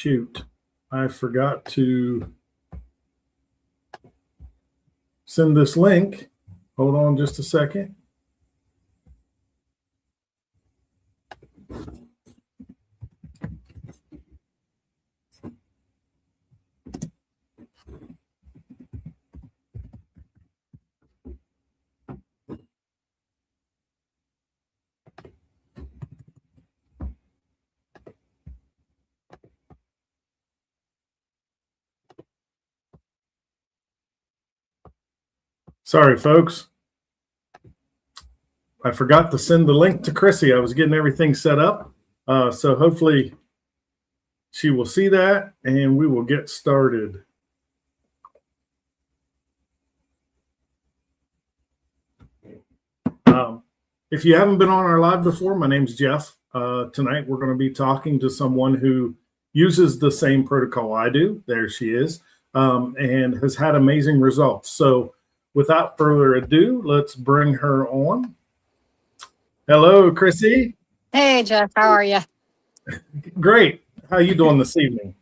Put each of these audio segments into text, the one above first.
Shoot, I forgot to send this link. Hold on just a second. Sorry, folks. I forgot to send the link to Crissy. I was getting everything set up. So hopefully she will see that and we will get started. If you haven't been on our live before, my name's Jeff. Tonight we're going to be talking to someone who uses the same protocol I do. There she is, and has had amazing results. So without further ado, let's bring her on. Hello, Crissy. Hey, Jeff. How are you? Great. How you doing this evening?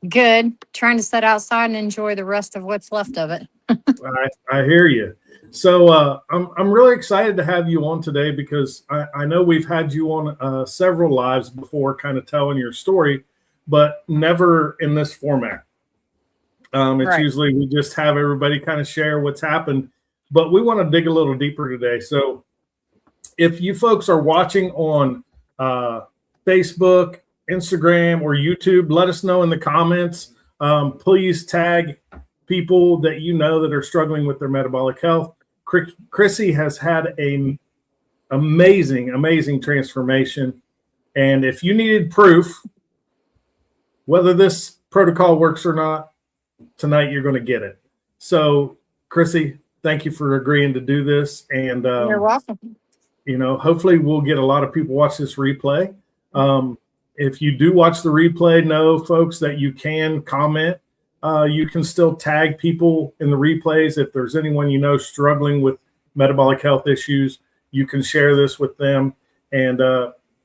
Good. Trying to sit outside and enjoy the rest of what's left of it. I hear you. So I'm really excited to have you on today because I know we've had you on several lives before, kind of telling your story, but never in this format. It's right. Usually we just have everybody kind of share what's happened, but we want to dig a little deeper today. So if you folks are watching on Facebook, Instagram, or YouTube, let us know in the comments. Please tag people that you know that are struggling with their metabolic health. Crissy has had an amazing transformation. And if you needed proof, whether this protocol works or not, tonight you're going to get it. So, Crissy, thank you for agreeing to do this. And you're welcome. You know, hopefully we'll get a lot of people watch this replay. If you do watch the replay, know, folks, that you can comment. You can still tag people in the replays. If there's anyone you know struggling with metabolic health issues, you can share this with them, and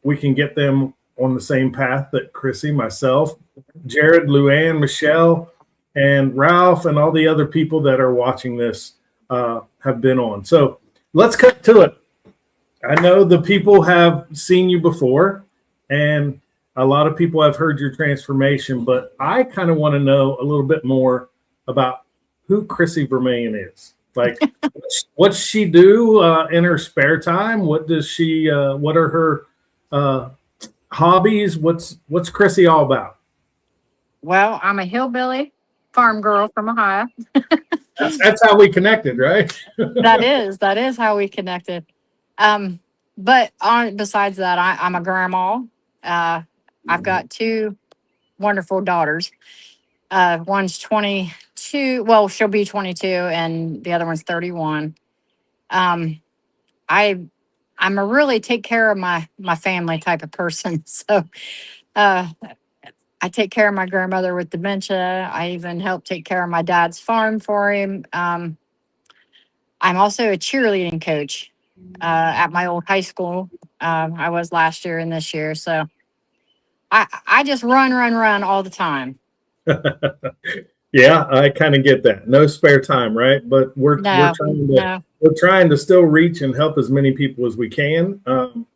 we can get them on the same path that Crissy, myself, Jared, Luann, Michelle, and Ralph, and all the other people that are watching this have been on. So let's cut to it. I know the people have seen you before, and a lot of people have heard your transformation, but I kind of want to know a little bit more about who Crissy Vermillion is. Like, what's she do in her spare time? What does she? What are her hobbies? What's Crissy all about? Well, I'm a hillbilly farm girl from Ohio. That's how we connected, right? That is how we connected. But besides that, I'm a grandma. I've got two wonderful daughters. One's 22. Well, she'll be 22, and the other one's 31. I'm a really take care of my family type of person. So I take care of my grandmother with dementia. I even help take care of my dad's farm for him. I'm also a cheerleading coach at my old high school. I was last year and this year. So I just run all the time. Yeah, I kind of get that. No spare time, right? But we're trying to still reach and help as many people as we can.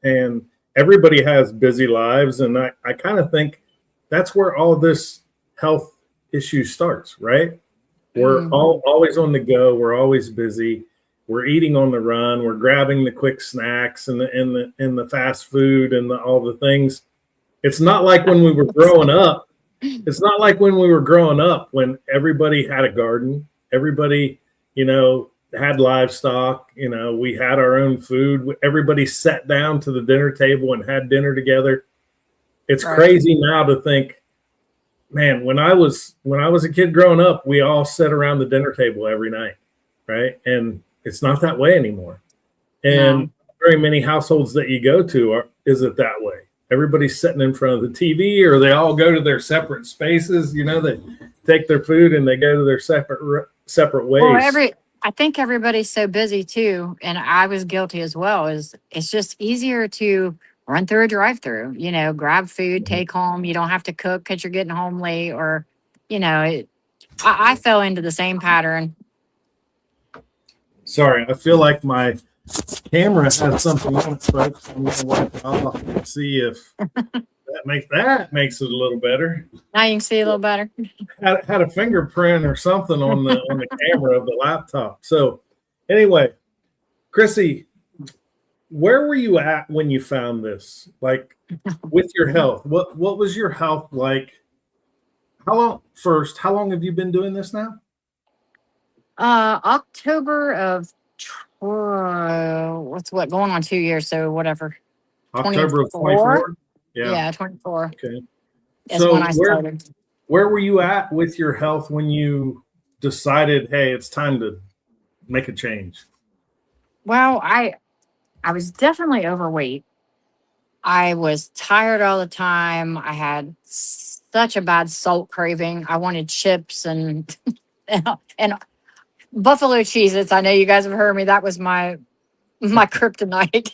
And everybody has busy lives, and I kind of think that's where all this health issue starts, right? We're always on the go. We're always busy. We're eating on the run. We're grabbing the quick snacks and the fast food and all the things. It's not like when we were growing up. It's not like when we were growing up when everybody had a garden. Everybody, had livestock. We had our own food. Everybody sat down to the dinner table and had dinner together. It's crazy now to think, man, when I was a kid growing up, we all sat around the dinner table every night, right? And it's not that way anymore. And very many households that you go to is it that way. Everybody's sitting in front of the TV, or they all go to their separate spaces. They take their food and they go to their separate ways. Well, I think everybody's so busy too, and I was guilty as well. It's just easier to run through a drive-through, grab food, take home. You don't have to cook because you're getting home late, or, I fell into the same pattern. Sorry, I feel like my camera has something on it, folks. I'm going to wipe it off and see if that makes it a little better. Now you can see a little better. Had a fingerprint or something on the camera of the laptop. So anyway, Crissy, where were you at when you found this? Like with your health, what was your health like? How long have you been doing this now? October of going on 2 years, so whatever. October of 24? Yeah, 24. Okay. Is when I started. Where were you at with your health when you decided, hey, it's time to make a change? Well, I was definitely overweight. I was tired all the time. I had such a bad salt craving. I wanted chips and and buffalo Cheez-Its. I know you guys have heard me. That was my kryptonite.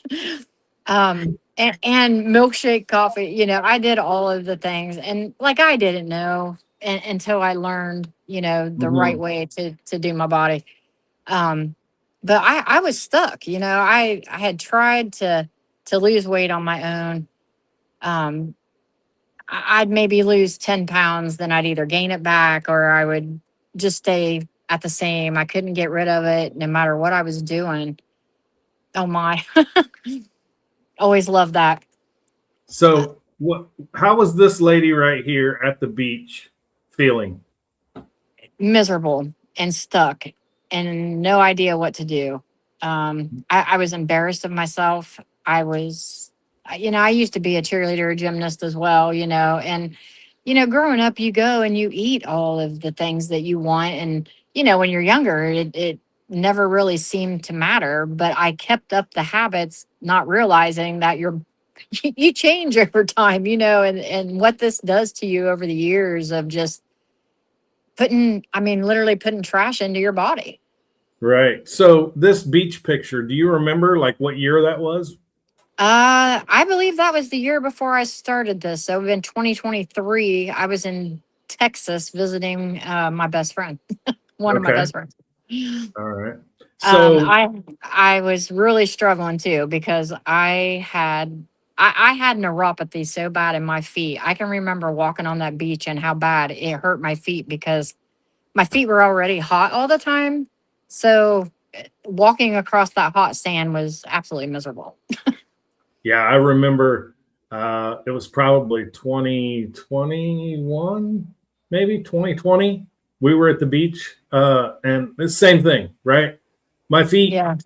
And milkshake coffee. I did all of the things, and like I didn't know until I learned, the right way to do my body. But I was stuck. I had tried to lose weight on my own. I'd maybe lose 10 pounds, then I'd either gain it back or I would just stay at the same. I couldn't get rid of it no matter what I was doing. Oh my. Always loved that. So how was this lady right here at the beach feeling? Miserable and stuck and no idea what to do. I was embarrassed of myself. I used to be a cheerleader, a gymnast as well, and, growing up, you go and you eat all of the things that you want. And, when you're younger, it never really seemed to matter, but I kept up the habits, not realizing that you change over time, and what this does to you over the years of just literally putting trash into your body. Right. So this beach picture, do you remember like what year that was? I believe that was the year before I started this. So in 2023, I was in Texas visiting my best friend, one of my best friends. All right. So I was really struggling too because I had neuropathy so bad in my feet. I can remember walking on that beach and how bad it hurt my feet because my feet were already hot all the time. So walking across that hot sand was absolutely miserable. Yeah, I remember it was probably 2021, maybe 2020. We were at the beach and the same thing, right? My feet, yeah.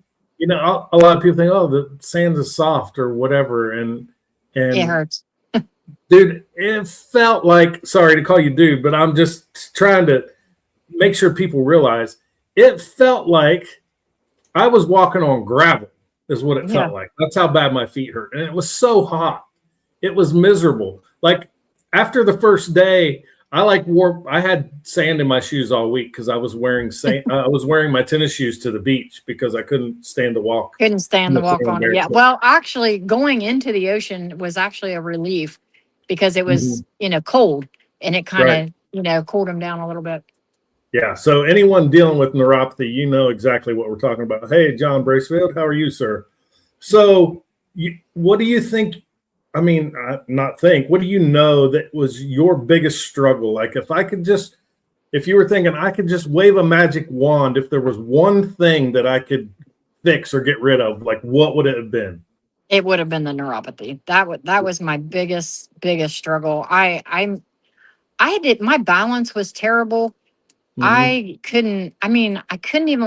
A lot of people think, oh, the sand is soft or whatever. And it hurts. Dude, it felt like, sorry to call you dude, but I'm just trying to make sure people realize it felt like I was walking on gravel. Is what it felt like. That's how bad my feet hurt. And it was so hot. It was miserable. Like after the first day, I had sand in my shoes all week because I was wearing I was wearing my tennis shoes to the beach because I couldn't stand to walk. Couldn't stand the walk on it. Yeah. Well, actually going into the ocean was actually a relief because it was, cold and it kind of, cooled them down a little bit. Yeah. So anyone dealing with neuropathy, you know exactly what we're talking about. Hey, John Bracefield, how are you, sir? So what do you think? I mean, what do you know that was your biggest struggle? Like if you were thinking I could just wave a magic wand, if there was one thing that I could fix or get rid of, like what would it have been? It would have been the neuropathy. That was my biggest struggle. My balance was terrible. I couldn't even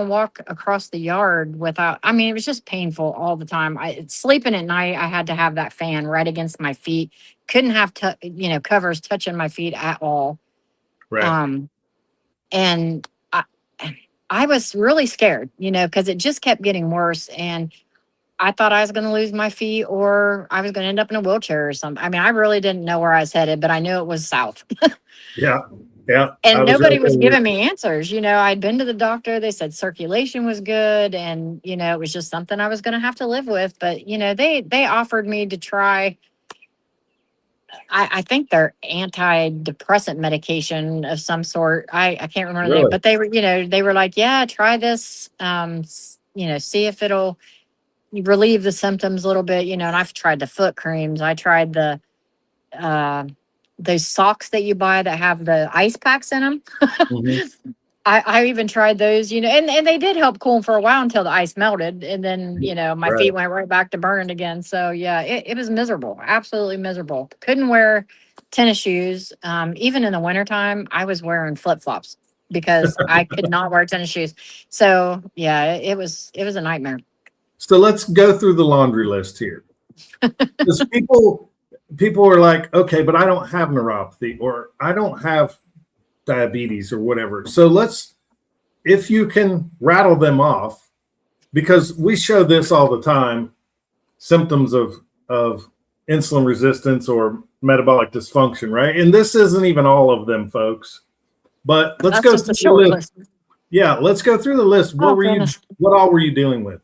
walk across the yard without, it was just painful all the time. Sleeping at night, I had to have that fan right against my feet. Couldn't have, covers touching my feet at all. Right. And I was really scared, because it just kept getting worse. And I thought I was going to lose my feet or I was going to end up in a wheelchair or something. I really didn't know where I was headed, but I knew it was south. Yeah. Yeah. And nobody right was giving me answers. I'd been to the doctor. They said circulation was good. And, it was just something I was going to have to live with. But, they offered me to try, I think they're antidepressant medication of some sort. I can't remember the name, but they were like, yeah, try this, see if it'll relieve the symptoms a little bit, and I've tried the foot creams. I tried uh, those socks that you buy that have the ice packs in them. Mm-hmm. I even tried those, and they did help cool them for a while until the ice melted. And then, my feet went right back to burning again. So yeah, it was miserable, absolutely miserable. Couldn't wear tennis shoes. Even in the wintertime, I was wearing flip-flops because I could not wear tennis shoes. So yeah, it was a nightmare. So let's go through the laundry list here. Because people are like, okay, but I don't have neuropathy or I don't have diabetes or whatever. So if you can rattle them off, because we show this all the time, symptoms of insulin resistance or metabolic dysfunction, right? And this isn't even all of them, folks. But let's go through the list. Yeah, let's go through the list. What all were you dealing with?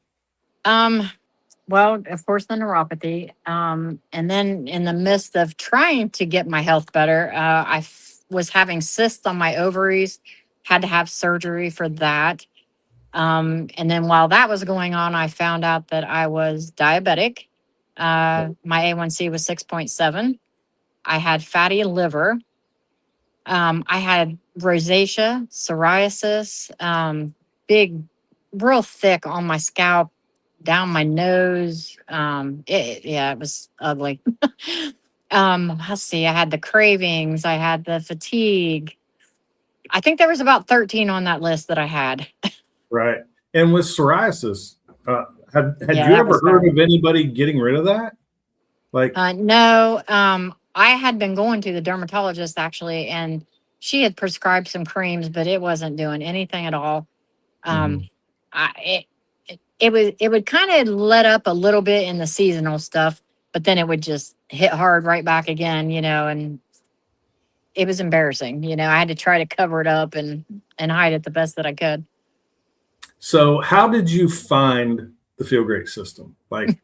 Well, of course, the neuropathy. And then in the midst of trying to get my health better, I was having cysts on my ovaries, had to have surgery for that. And then while that was going on, I found out that I was diabetic. My A1C was 6.7. I had fatty liver. I had rosacea, psoriasis, big, real thick on my scalp, down my nose. It was ugly. Let's see. I had the cravings. I had the fatigue. I think there was about 13 on that list that I had. Right. And with psoriasis, had you ever heard of anybody getting rid of that? No. I had been going to the dermatologist actually, and she had prescribed some creams, but it wasn't doing anything at all. It would kind of let up a little bit in the seasonal stuff, but then it would just hit hard right back again, and it was embarrassing. I had to try to cover it up and hide it the best that I could. So how did you find the Feel Great system? Like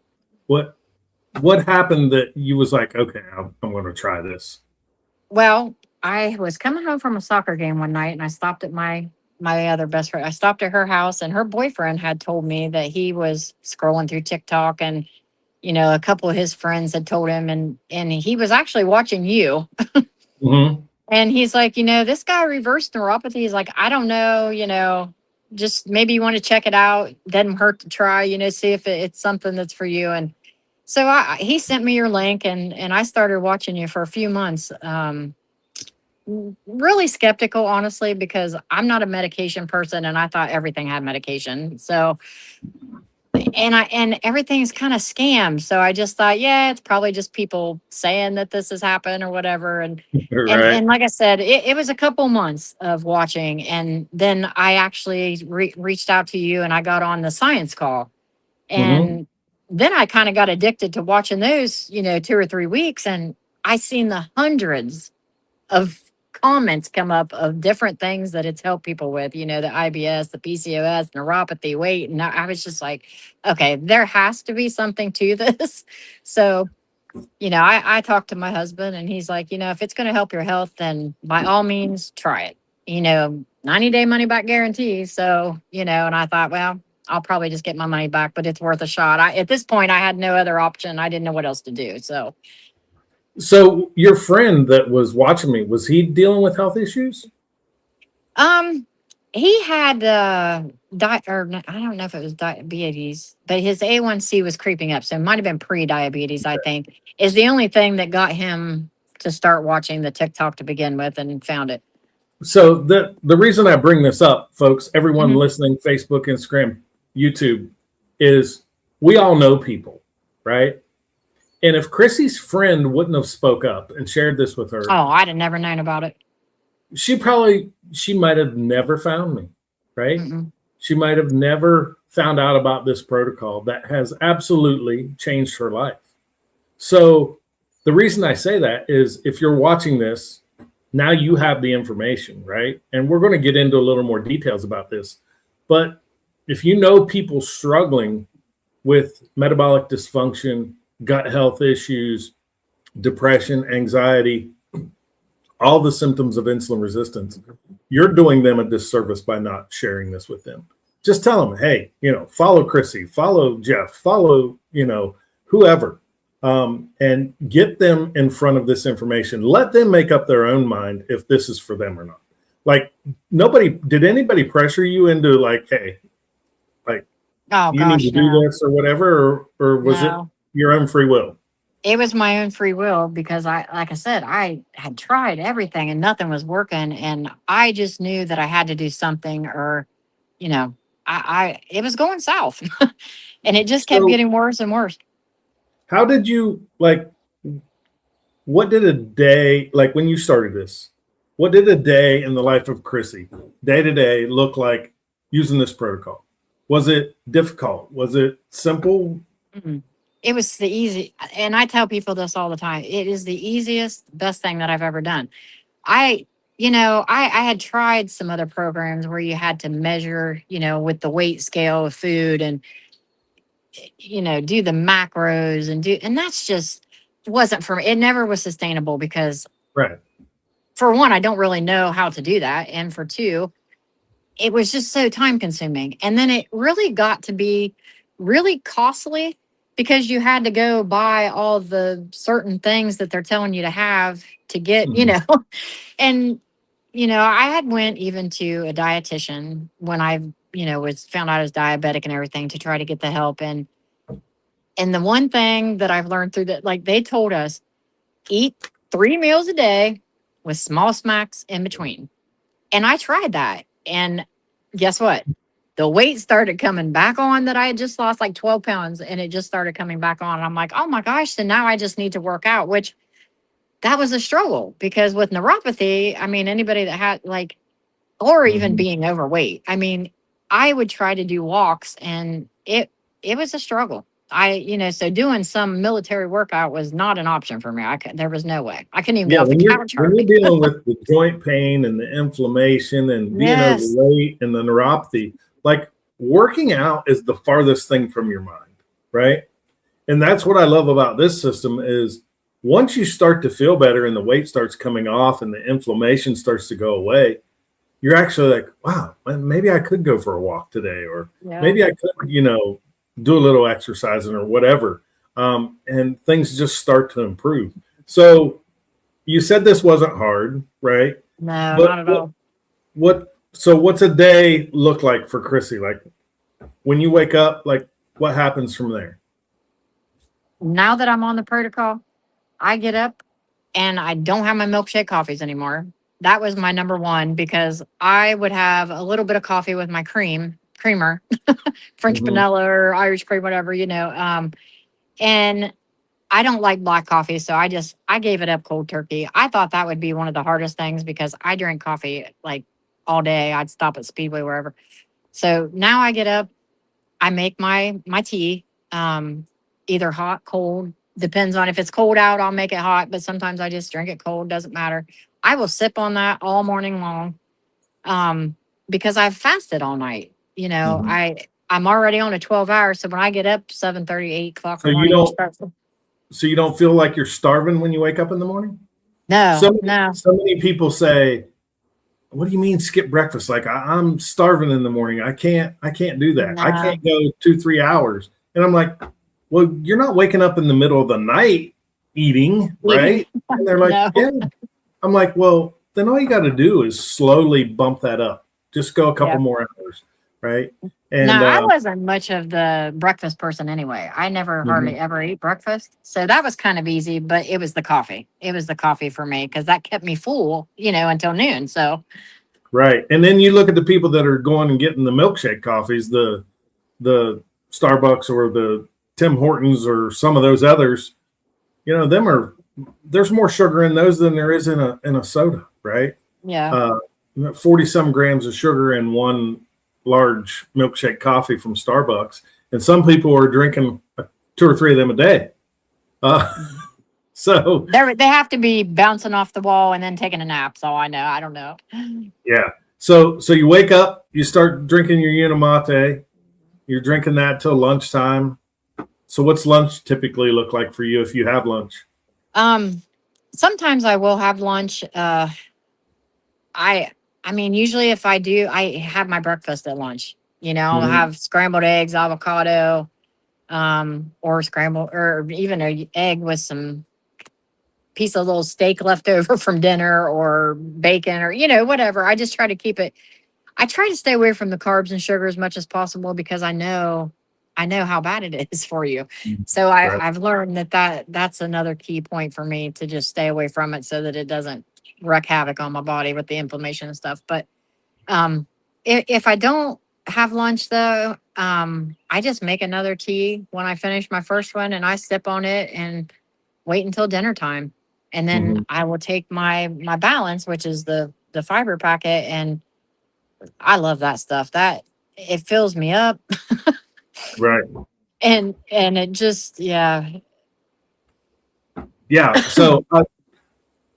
what happened that you was like, okay, I'm going to try this? Well, I was coming home from a soccer game one night and I stopped at my other best friend. I stopped at her house and her boyfriend had told me that he was scrolling through TikTok and, a couple of his friends had told him and he was actually watching you. Mm-hmm. And he's like, this guy reversed neuropathy. He's like, I don't know, just maybe you want to check it out. Doesn't hurt to try, see if it's something that's for you. And so he sent me your link and I started watching you for a few months. Really skeptical, honestly, because I'm not a medication person and I thought everything had medication. So, and everything's kind of scam. So I just thought, yeah, it's probably just people saying that this has happened or whatever. And and like I said, it was a couple months of watching. And then I actually reached out to you and I got on the science call. And then I kind of got addicted to watching those, 2 or 3 weeks. And I seen the hundreds of comments come up of different things that it's helped people with, the IBS, the PCOS, neuropathy, weight. And I was just like, okay, there has to be something to this. So, I talked to my husband and he's like, if it's going to help your health, then by all means, try it, 90-day money back guarantee. So, and I thought, well, I'll probably just get my money back, but it's worth a shot. At this point, I had no other option. I didn't know what else to do. So your friend that was watching me, was he dealing with health issues? He had I don't know if it was diabetes, but his A1C was creeping up. So it might have been pre-diabetes, I think, is the only thing that got him to start watching the TikTok to begin with and found it. So the reason I bring this up, folks, everyone listening, Facebook, Instagram, YouTube, is we all know people, right? And if Crissy's friend wouldn't have spoke up and shared this with her, oh, I'd have never known about it. She might have never found me, right? She might have never found out about this protocol that has absolutely changed her life. So the reason I say that is if you're watching this Now you have the information, right? And we're going to get into a little more details about this. But if you know people struggling with metabolic dysfunction, gut health issues, depression, anxiety, all the symptoms of insulin resistance, you're doing them a disservice by not sharing this with them. Just tell them, hey, follow Crissy, follow Jeff, follow, whoever, and get them in front of this information. Let them make up their own mind if this is for them or not. Like, did anybody pressure you into like, hey, like, you need to do this or whatever, or was it your own free will? It was my own free will because like I said, I had tried everything and nothing was working. And I just knew that I had to do something or, it was going south and it just kept getting worse and worse. How did you, what did a day, like when you started this, what did a day in the life of Crissy, day to day, look like using this protocol? Was it difficult? Was it simple? Mm-hmm. It was the easy, and I tell people this all the time. It is the easiest, best thing that I've ever done. I had tried some other programs where you had to measure, with the weight scale of food and, do the macros and that's just wasn't for me. It never was sustainable because, right. For one, I don't really know how to do that. And for two, it was just so time consuming. And then it really got to be really costly because you had to go buy all the certain things that they're telling you to have to get, and, I had went even to a dietitian when I, was found out I was diabetic and everything to try to get the help. And the one thing that I've learned through that, like they told us, eat 3 meals a day with small smacks in between. And I tried that. And guess what? The weight started coming back on that I had just lost like 12 pounds and it just started coming back on. And I'm like, oh my gosh, so now I just need to work out, which that was a struggle because with neuropathy, I mean, anybody that had or even being overweight, I mean, I would try to do walks and it was a struggle. So doing some military workout was not an option for me. There was no way. I couldn't even get off the couch. When you're dealing with the joint pain and the inflammation and being overweight and the neuropathy, like working out is the farthest thing from your mind, right? And that's what I love about this system is once you start to feel better and the weight starts coming off and the inflammation starts to go away, you're actually like, wow, maybe I could go for a walk today, or maybe I could, do a little exercising or whatever. And things just start to improve. So you said this wasn't hard, right? No, not at all. What's a day look like for Crissy? Like when you wake up, like what happens from there? Now that I'm on the protocol, I get up and I don't have my milkshake coffees anymore. That was my number one because I would have a little bit of coffee with my creamer, French vanilla or Irish cream, whatever, and I don't like black coffee. So I gave it up cold turkey. I thought that would be one of the hardest things because I drink coffee like all day. I'd stop at Speedway, wherever. So now I get up, I make my tea, either hot, cold, depends on if it's cold out, I'll make it hot, but sometimes I just drink it cold, doesn't matter. I will sip on that all morning long because I've fasted all night. I'm already on a 12-hour. So when I get up 7:30, 8 o'clock in the morning. So you don't feel like you're starving when you wake up in the morning? No, So many people say, what do you mean skip breakfast? Like I'm starving in the morning. I can't do that. No. I can't go 2-3 hours. And I'm like, well, you're not waking up in the middle of the night eating, right? And they're like, yeah. I'm like, well, then all you got to do is slowly bump that up. Just go a couple more hours, right? And I wasn't much of the breakfast person anyway. I never hardly ever eat breakfast. So that was kind of easy, but it was the coffee. It was the coffee for me because that kept me full, until noon. So right. And then you look at the people that are going and getting the milkshake coffees, the Starbucks or the Tim Hortons or some of those others, there's more sugar in those than there is in a soda, right? Yeah. 40-some grams of sugar in one large milkshake coffee from Starbucks. And some people are drinking 2 or 3 of them a day. So they have to be bouncing off the wall and then taking a nap. So I know. I don't know. yeah. So you wake up, you start drinking your Unimate. You're drinking that till lunchtime. So what's lunch typically look like for you if you have lunch? Sometimes I will have lunch. I mean, usually if I do, I have my breakfast at lunch. I'll have scrambled eggs, avocado, or scrambled, or even a egg with some piece of little steak left over from dinner, or bacon, or whatever. I just try to keep it. I try to stay away from the carbs and sugar as much as possible because I know how bad it is for you. So Right. I've learned that's another key point for me, to just stay away from it so that it doesn't wreak havoc on my body with the inflammation and stuff. But if I don't have lunch though, I just make another tea when I finish my first one, and I sip on it and wait until dinner time. And then I will take my balance, which is the fiber packet, and I love that stuff. That it fills me up. Right. And it just, yeah. So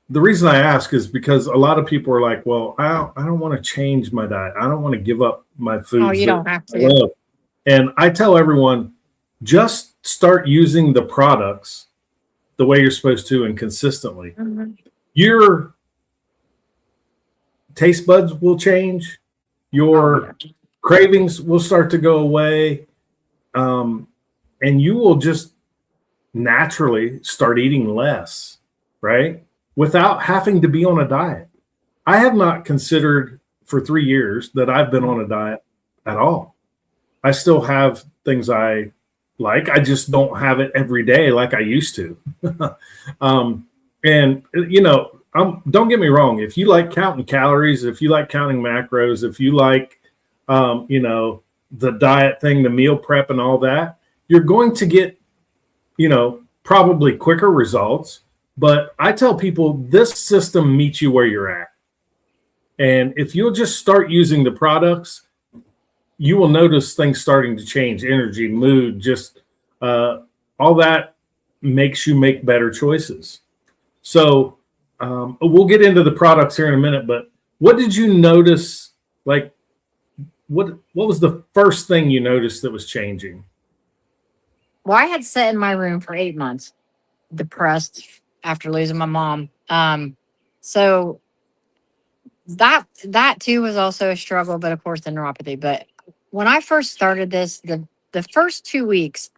the reason I ask is because a lot of people are like, well, I don't want to change my diet. I don't want to give up my foods. Oh, you don't have to. And I tell everyone, just start using the products the way you're supposed to and consistently. Your taste buds will change. Your cravings will start to go away. And you will just naturally start eating less, right? Without having to be on a diet. I have not considered for 3 years that I've been on a diet at all. I still have things I like. I just don't have it every day like I used to. And don't get me wrong. If you like counting calories, if you like counting macros, if you like, the diet thing, the meal prep and all that, you're going to get, probably quicker results. But I tell people this system meets you where you're at. And if you'll just start using the products, you will notice things starting to change, energy, mood, just all that makes you make better choices. So we'll get into the products here in a minute, but what did you notice? Like, what was the first thing you noticed that was changing? Well, I had sat in my room for 8 months, depressed after losing my mom. So that too was also a struggle, but of course the neuropathy. But when I first started this, the first 2 weeks,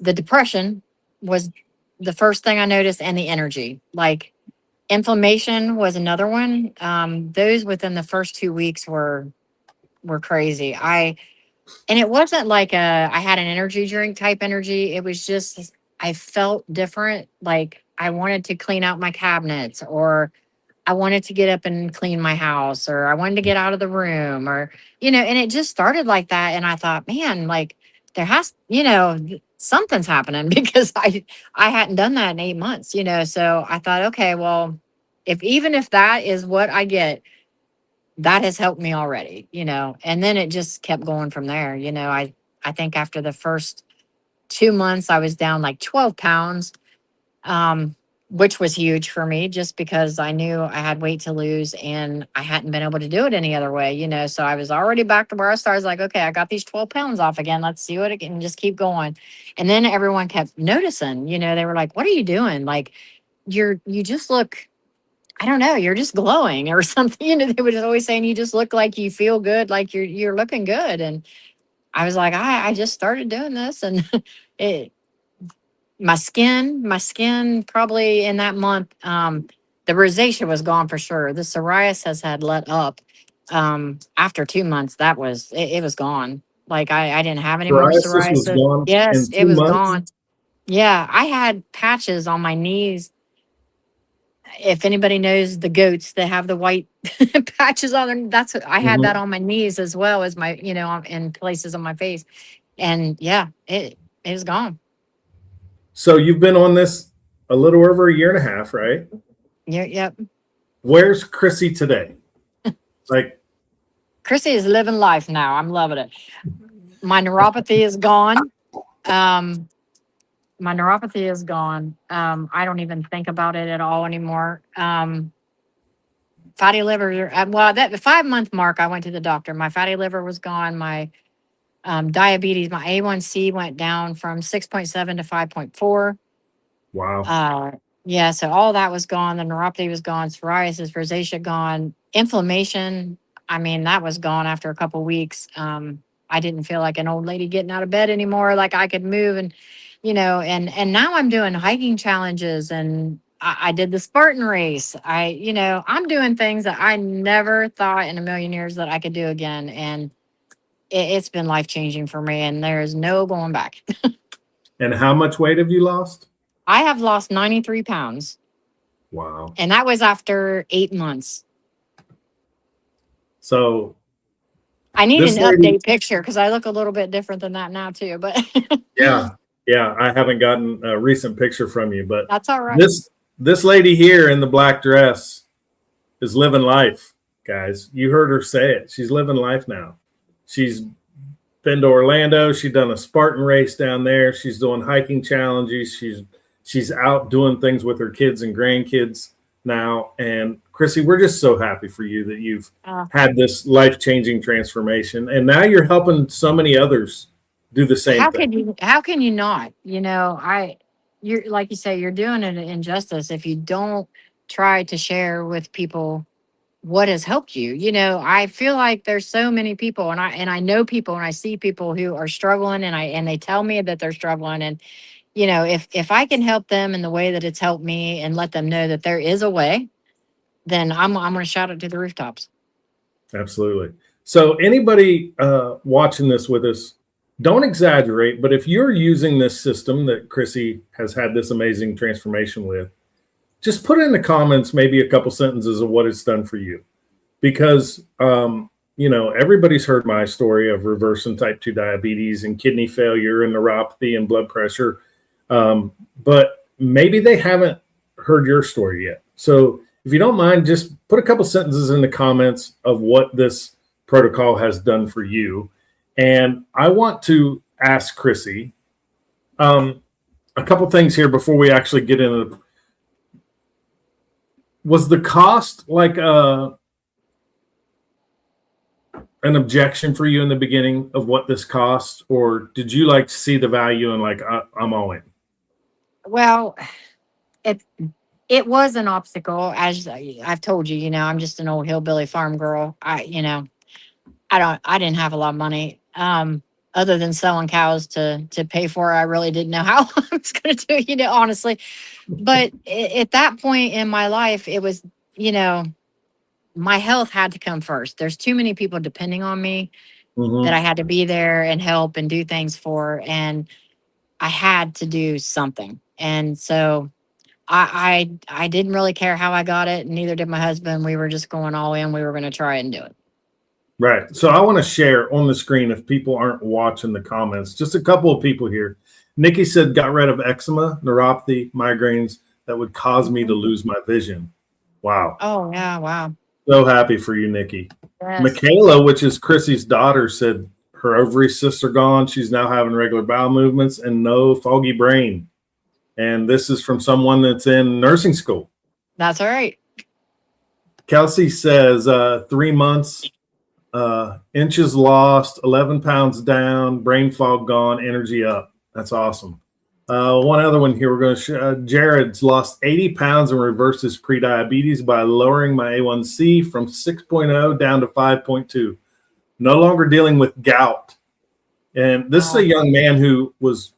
the depression was the first thing I noticed, and the energy. Like, inflammation was another one. Those within the first 2 weeks were crazy. And it wasn't like I had an energy drink type energy. It was just, I felt different. Like, I wanted to clean out my cabinets, or I wanted to get up and clean my house, or I wanted to get out of the room, or, and it just started like that. And I thought, man, like, there has, something's happening because I hadn't done that in 8 months, So I thought, okay, well, even if that is what I get, that has helped me already, and then it just kept going from there. I think after the first 2 months, I was down like 12 pounds, which was huge for me, just because I knew I had weight to lose and I hadn't been able to do it any other way, so I was already back to where I started. I was like, okay, I got these 12 pounds off again. Let's see what it can, just keep going. And then everyone kept noticing, they were like, what are you doing? Like, you just look, I don't know, you're just glowing or something. They were just always saying, you just look like you feel good, like you're looking good. And I was like, I just started doing this, and my skin probably in that month, the rosacea was gone for sure. The psoriasis had let up. After 2 months, it was gone. Like, I didn't have any more Psoriasis was psoriasis. gone Yes, in it 2 was months. gone. Yeah, I had patches on my knees. If anybody knows the goats that have the white patches on them, that's what I had, that on my knees as well as my, in places on my face. And yeah, it was gone. So you've been on this a little over a year and a half, right? Yeah, yep. Where's Crissy today? Like, Crissy is living life now. I'm loving it. My neuropathy is gone. my neuropathy is gone. I don't even think about it at all anymore. Fatty liver, well, that the 5 month mark, I went to the doctor. My fatty liver was gone. My diabetes, my A1C went down from 6.7 to 5.4. Wow. Yeah, so all that was gone. The neuropathy was gone. Psoriasis, rosacea gone. Inflammation, I mean, that was gone after a couple weeks. I didn't feel like an old lady getting out of bed anymore. Like I could move, and and now I'm doing hiking challenges, and I did the Spartan race. I'm doing things that I never thought in a million years that I could do again, and it's been life changing for me, and there is no going back. And how much weight have you lost? I have lost 93 pounds. Wow. And that was after 8 months. So I need an update picture because I look a little bit different than that now too. But yeah, I haven't gotten a recent picture from you, but that's all right. This lady here in the black dress is living life, guys. You heard her say it. She's living life now. She's been to Orlando. She's done a Spartan race down there. She's doing hiking challenges. She's out doing things with her kids and grandkids now. And Crissy, we're just so happy for you that you've had this life-changing transformation, and now you're helping so many others do the same thing. How can you not? You're like you say, you're doing an injustice if you don't try to share with people what has helped you. I feel like there's so many people, and I know people, and I see people who are struggling, and they tell me that they're struggling, and if I can help them in the way that it's helped me and let them know that there is a way, then I'm going to shout it to the rooftops. Absolutely. So anybody watching this with us, don't exaggerate, but if you're using this system that Crissy has had this amazing transformation with, just put in the comments maybe a couple sentences of what it's done for you. Because, everybody's heard my story of reversing type 2 diabetes and kidney failure and neuropathy and blood pressure. But maybe they haven't heard your story yet. So if you don't mind, just put a couple sentences in the comments of what this protocol has done for you. And I want to ask Crissy a couple things here before we actually get into was the cost like an objection for you in the beginning of what this cost, or did you like see the value and like I'm all in? Well, it was an obstacle, as I've told you. I'm just an old hillbilly farm girl. I didn't have a lot of money, other than selling cows to pay for it. I really didn't know how I was going to do it, honestly. But at that point in my life, it was, my health had to come first. There's too many people depending on me that I had to be there and help and do things for, and I had to do something. And so I didn't really care how I got it, and neither did my husband. We were just going all in. We were going to try it and do it. Right. So I want to share on the screen, if people aren't watching the comments, just a couple of people here. Nikki said, got rid of eczema, neuropathy, migraines that would cause me to lose my vision. Wow. Oh, yeah. Wow. So happy for you, Nikki. Yes. Michaela, which is Crissy's daughter, said her ovary cysts are gone. She's now having regular bowel movements and no foggy brain. And this is from someone that's in nursing school. That's all right. Kelsey says 3 months, inches lost, 11 pounds down, brain fog gone, energy up. That's awesome. One other one here. We're going to Jared's lost 80 pounds and reversed his pre-diabetes by lowering my A1C from 6.0 down to 5.2. No longer dealing with gout. And this is a young man who was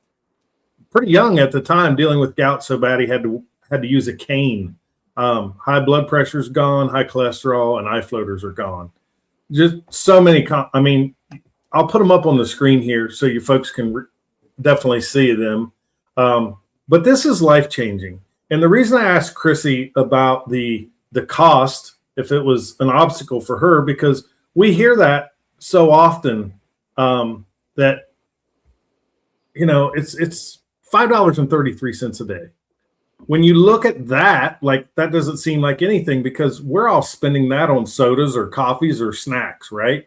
pretty young at the time, dealing with gout so bad he had to use a cane. High blood pressure's gone, high cholesterol, and eye floaters are gone. Just so many. I'll put them up on the screen here so you folks can definitely see them. But this is life changing. And the reason I asked Crissy about the cost, if it was an obstacle for her, because we hear that so often that it's $5.33 a day. When you look at that, like that doesn't seem like anything because we're all spending that on sodas or coffees or snacks, right?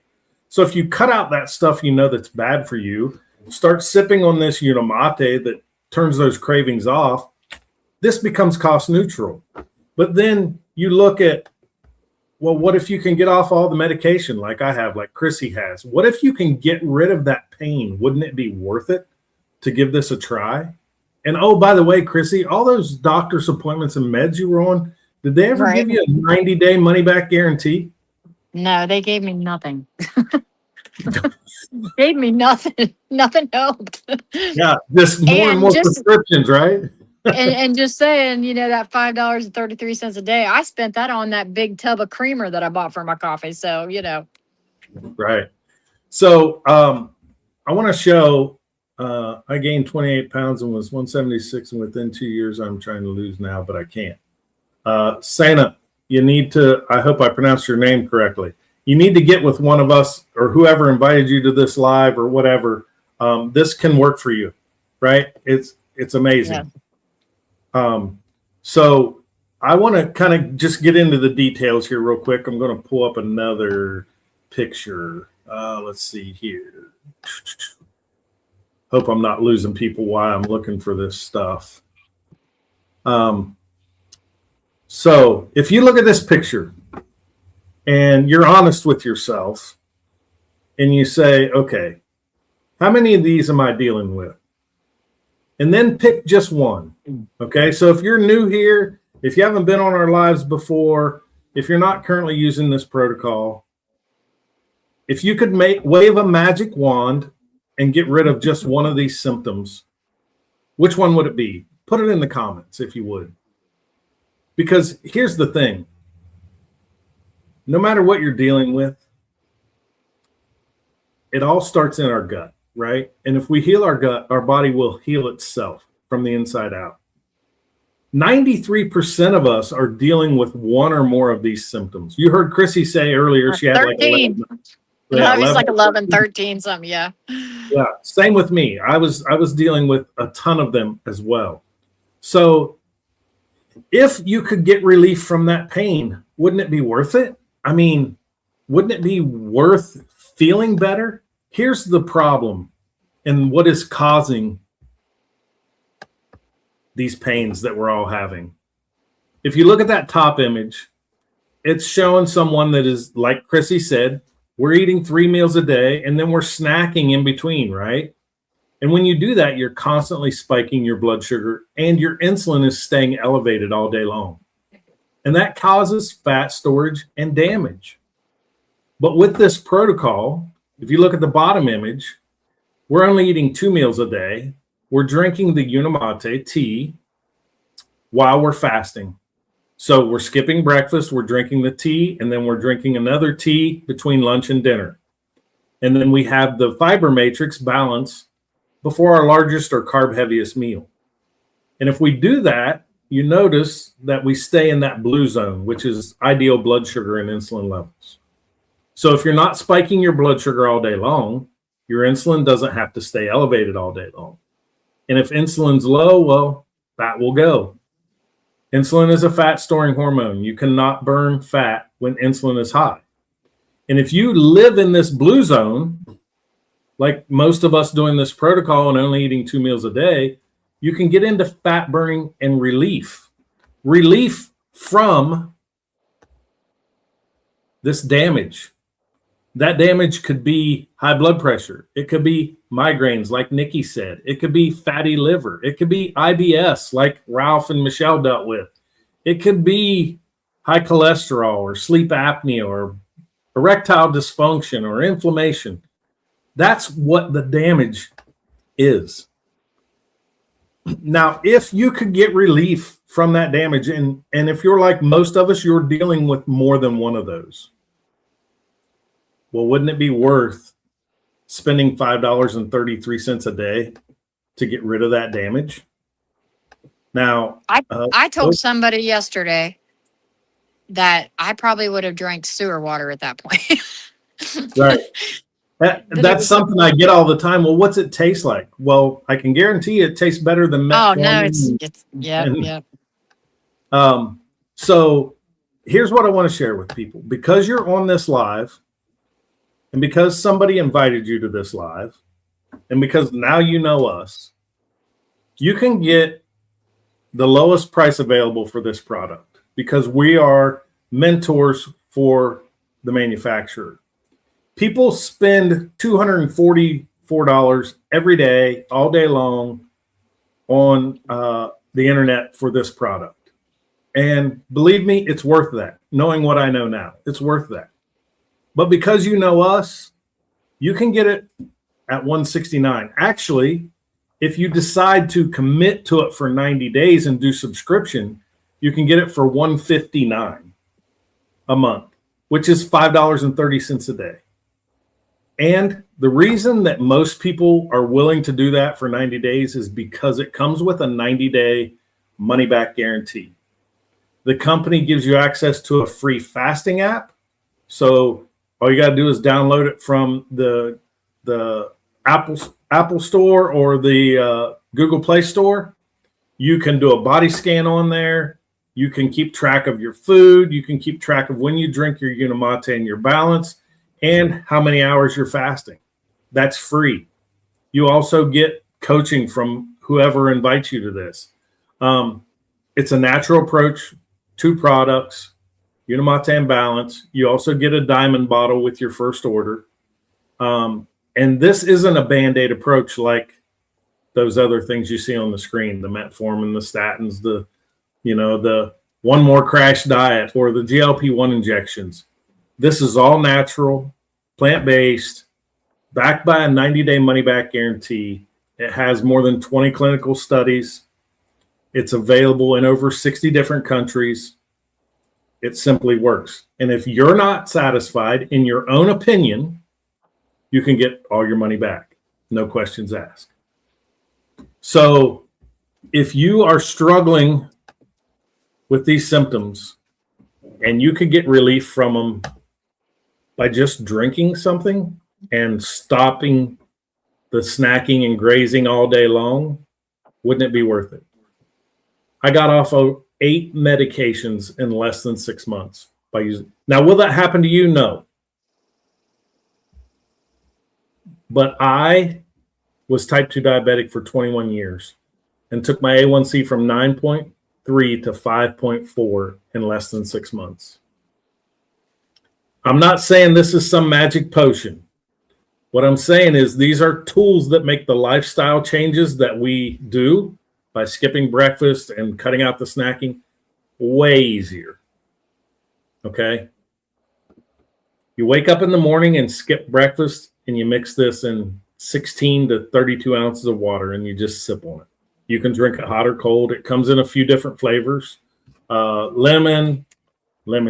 So if you cut out that stuff that's bad for you, start sipping on this Unimate that turns those cravings off, this becomes cost neutral. But then you look at, well, what if you can get off all the medication like I have, like Crissy has? What if you can get rid of that pain? Wouldn't it be worth it to give this a try? And oh, by the way, Crissy, all those doctor's appointments and meds you were on, did they ever give you a 90-day money-back guarantee? No, they gave me nothing. Gave me nothing. Nothing helped. Yeah, just more and more prescriptions, right? and just saying, that $5.33 a day, I spent that on that big tub of creamer that I bought for my coffee. So, Right. So I want to show, I gained 28 pounds and was 176. And within 2 years, I'm trying to lose now, but I can't. Sana, you need to, I hope I pronounced your name correctly. You need to get with one of us or whoever invited you to this live or whatever. This can work for you, right? It's amazing. Yeah. So I want to kind of just get into the details here real quick. I'm going to pull up another picture. Let's see here. Hope I'm not losing people while I'm looking for this stuff. So if you look at this picture and you're honest with yourself and you say, okay, how many of these am I dealing with? And then pick just one. Okay. So if you're new here, if you haven't been on our lives before, if you're not currently using this protocol, if you could wave a magic wand and get rid of just one of these symptoms, which one would it be? Put it in the comments if you would. Because here's the thing. No matter what you're dealing with, it all starts in our gut, right? And if we heal our gut, our body will heal itself from the inside out. 93% of us are dealing with one or more of these symptoms. You heard Crissy say earlier she had 13. It was like 11, 13, something, yeah. Yeah, same with me. I was dealing with a ton of them as well. So if you could get relief from that pain, wouldn't it be worth it? I mean, wouldn't it be worth feeling better? Here's the problem and what is causing these pains that we're all having. If you look at that top image, it's showing someone that is, like Crissy said, we're eating 3 meals a day and then we're snacking in between, right? And when you do that, you're constantly spiking your blood sugar and your insulin is staying elevated all day long. And that causes fat storage and damage. But with this protocol, if you look at the bottom image, we're only eating 2 meals a day. We're drinking the Unimate tea while we're fasting. So we're skipping breakfast, we're drinking the tea, and then we're drinking another tea between lunch and dinner. And then we have the fiber matrix balance before our largest or carb heaviest meal. And if we do that, you notice that we stay in that blue zone, which is ideal blood sugar and insulin levels. So if you're not spiking your blood sugar all day long, your insulin doesn't have to stay elevated all day long. And if insulin's low, well, fat will go. Insulin is a fat storing hormone. You cannot burn fat when insulin is high. And if you live in this blue zone, like most of us doing this protocol and only eating 2 meals a day, you can get into fat burning and relief. Relief from this damage. That damage could be high blood pressure. It could be migraines, like Nikki said. It could be fatty liver. It could be IBS, like Ralph and Michelle dealt with. It could be high cholesterol or sleep apnea or erectile dysfunction or inflammation. That's what the damage is. Now, if you could get relief from that damage, and if you're like most of us, you're dealing with more than one of those. Well, wouldn't it be worth spending $5.33 a day to get rid of that damage? Now, I told somebody yesterday that I probably would have drank sewer water at that point. Right. That's something I get all the time. Well, what's it taste like? Well, I can guarantee it tastes better than metformin. Oh, no, yeah. So here's what I want to share with people. Because you're on this live, and because somebody invited you to this live, and because now you know us, You can get the lowest price available for this product because we are mentors for the manufacturer. People spend $244 every day, all day long on the internet for this product. And believe me, it's worth that. Knowing what I know now, it's worth that. But because you know us, you can get it at $169. Actually, if you decide to commit to it for 90 days and do subscription, you can get it for $159 a month, which is $5.30 a day. And the reason that most people are willing to do that for 90 days is because it comes with a 90-day money-back guarantee. The company gives you access to a free fasting app. So all you got to do is download it from the Apple Store or the Google Play Store. You can do a body scan on there. You can keep track of your food. You can keep track of when you drink your Unimate and your balance and how many hours you're fasting. That's free. You also get coaching from whoever invites you to this. It's a natural approach, 2 products, Unimate and balance. You also get a diamond bottle with your first order. And this isn't a Band-Aid approach like those other things you see on the screen, the metformin, the statins, the one more crash diet or the GLP-1 injections. This is all natural, plant-based, backed by a 90-day money-back guarantee. It has more than 20 clinical studies. It's available in over 60 different countries. It simply works. And if you're not satisfied in your own opinion, you can get all your money back. No questions asked. So if you are struggling with these symptoms and you could get relief from them by just drinking something and stopping the snacking and grazing all day long, wouldn't it be worth it? I got off of 8 medications in less than 6 months by using. Now, will that happen to you? No. But I was type 2 diabetic for 21 years and took my A1C from 9.3 to 5.4 in less than 6 months. I'm not saying this is some magic potion. What I'm saying is these are tools that make the lifestyle changes that we do by skipping breakfast and cutting out the snacking way easier. Okay? You wake up in the morning and skip breakfast and you mix this in 16 to 32 ounces of water and you just sip on it. You can drink it hot or cold. It comes in a few different flavors. Lemon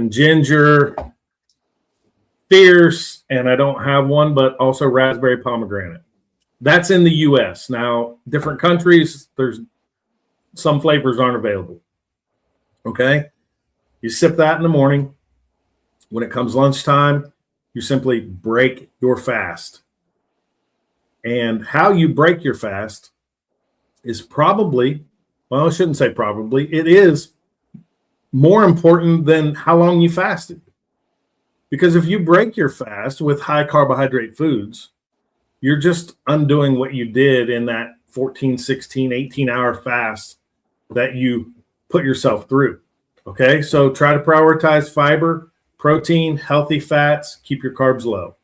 ginger, fierce, and I don't have one, but also raspberry pomegranate. That's in the US. Now, different countries, there's some flavors aren't available. Okay? You sip that in the morning. When it comes lunchtime, you simply break your fast. And how you break your fast is probably, well, I shouldn't say probably, it is more important than how long you fasted. Because if you break your fast with high carbohydrate foods, you're just undoing what you did in that 14, 16, 18-hour fast that you put yourself through. Okay, so try to prioritize fiber, protein, healthy fats, keep your carbs low.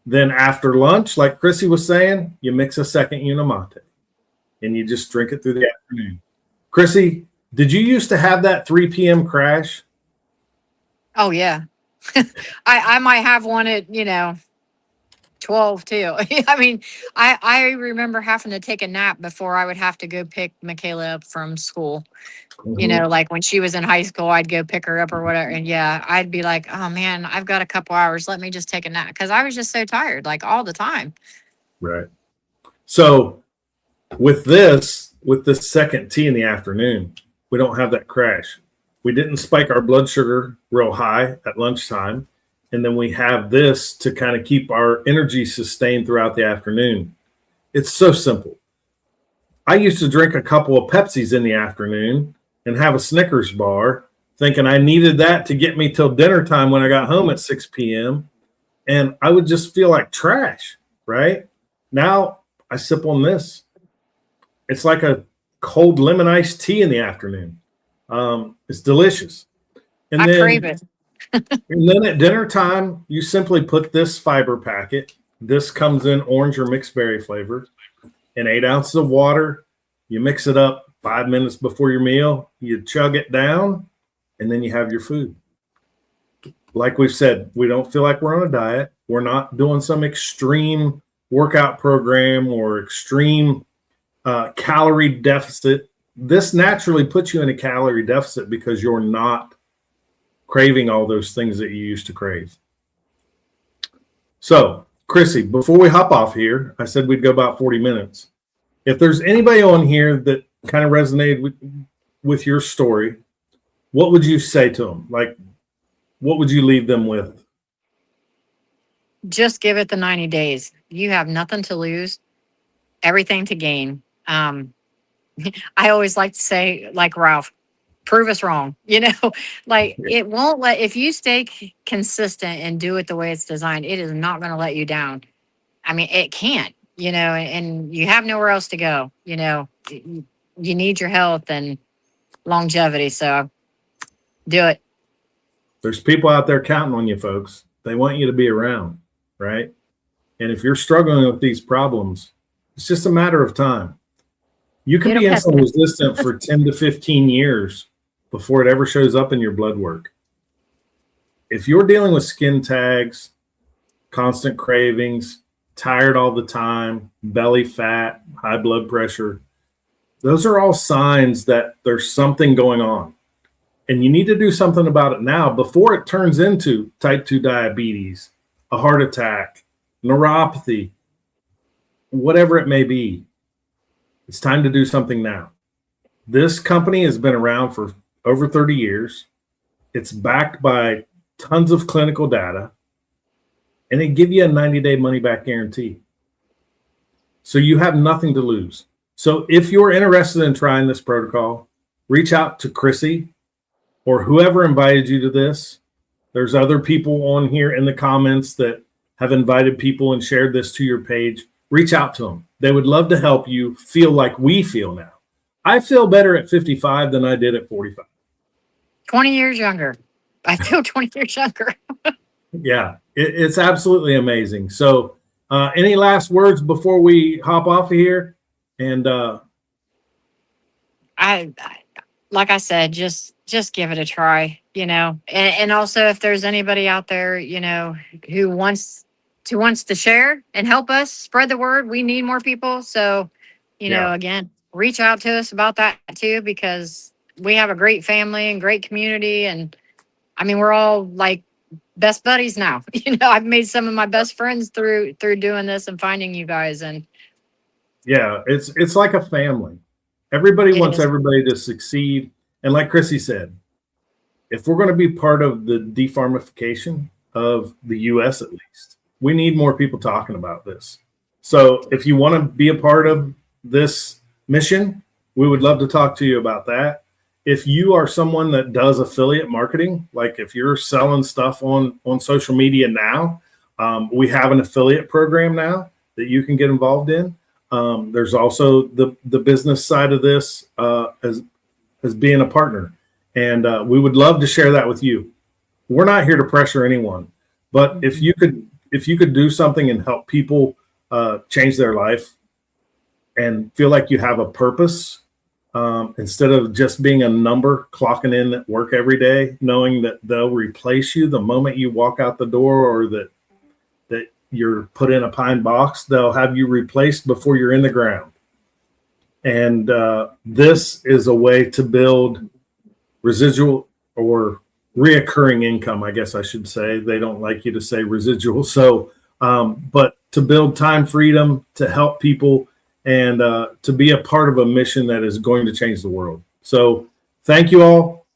Then after lunch, like Crissy was saying, you mix a second Unimate and you just drink it through the afternoon. Crissy, did you used to have that 3 p.m. crash? Oh, yeah. I might have one at, 12 too. I mean, I remember having to take a nap before I would have to go pick Michaela up from school. Mm-hmm. Like when she was in high school, I'd go pick her up or whatever. And yeah, I'd be like, oh man, I've got a couple hours. Let me just take a nap. Cause I was just so tired, like all the time. Right. So with this second tea in the afternoon, we don't have that crash. We didn't spike our blood sugar real high at lunchtime. And then we have this to kind of keep our energy sustained throughout the afternoon. It's so simple. I used to drink a couple of Pepsis in the afternoon and have a Snickers bar, thinking I needed that to get me till dinner time when I got home at 6 p.m. And I would just feel like trash, right? Now I sip on this It's like a cold lemon iced tea in the afternoon. It's delicious. And I crave it. And then at dinner time, you simply put this fiber packet. This comes in orange or mixed berry flavor, and 8 ounces of water. You mix it up 5 minutes before your meal. You chug it down, and then you have your food. Like we've said, we don't feel like we're on a diet. We're not doing some extreme workout program or extreme calorie deficit. This naturally puts you in a calorie deficit because you're not craving all those things that you used to crave. So, Crissy, before we hop off here, I said we'd go about 40 minutes. If there's anybody on here that kind of resonated with your story, what would you say to them? Like, what would you leave them with? Just give it the 90 days. You have nothing to lose, everything to gain. I always like to say, like Ralph, prove us wrong. Like it won't if you stay consistent and do it the way it's designed, it is not going to let you down. I mean, it can't, and you have nowhere else to go. You need your health and longevity. So do it. There's people out there counting on you, folks. They want you to be around, right? And if you're struggling with these problems, it's just a matter of time. You can be insulin resistant for 10 to 15 years before it ever shows up in your blood work. If you're dealing with skin tags, constant cravings, tired all the time, belly fat, high blood pressure, those are all signs that there's something going on. And you need to do something about it now before it turns into type 2 diabetes, a heart attack, neuropathy, whatever it may be. It's time to do something now. This company has been around for over 30 years. It's backed by tons of clinical data, and they give you a 90-day money-back guarantee. So you have nothing to lose. So if you're interested in trying this protocol, reach out to Crissy or whoever invited you to this. There's other people on here in the comments that have invited people and shared this to your page. Reach out to them. They would love to help you feel like we feel now. I feel better at 55 than I did at 45. 20 years younger. I feel 20 years younger. Yeah, it's absolutely amazing. So any last words before we hop off of here? And I like I said, just give it a try, and also if there's anybody out there, who wants to share and help us spread the word, we need more people. So, again, reach out to us about that too, because we have a great family and great community. And I mean, we're all like best buddies now. I've made some of my best friends through doing this and finding you guys. And yeah, it's like a family. Everybody wants everybody to succeed. And like Crissy said, if we're going to be part of the defarmification of the U.S. at least, we need more people talking about this. So if you want to be a part of this mission, we would love to talk to you about that. If you are someone that does affiliate marketing, like if you're selling stuff on social media now, we have an affiliate program now that you can get involved in. There's also the business side of this as being a partner. And we would love to share that with you. We're not here to pressure anyone, but if you could do something and help people change their life and feel like you have a purpose, instead of just being a number clocking in at work every day, knowing that they'll replace you the moment you walk out the door, or that you're put in a pine box, they'll have you replaced before you're in the ground. And this is a way to build residual or reoccurring income, I guess I should say. They don't like you to say residual. So, but to build time freedom, to help people, and to be a part of a mission that is going to change the world. So thank you all.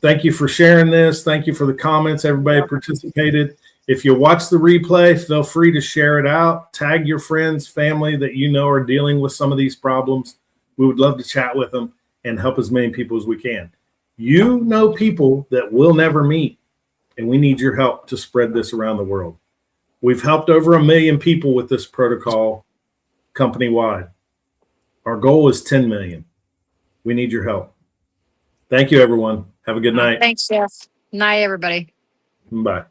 Thank you for sharing this. Thank you for the comments. Everybody participated. If you watch the replay, feel free to share it out. Tag your friends, family that you know are dealing with some of these problems. We would love to chat with them and help as many people as we can. You know people that we'll never meet, and we need your help to spread this around the world. We've helped over 1 million people with this protocol company-wide. Our goal is 10 million. We need your help. Thank you, everyone. Have a good night. Thanks, Jeff. Night, everybody. Bye.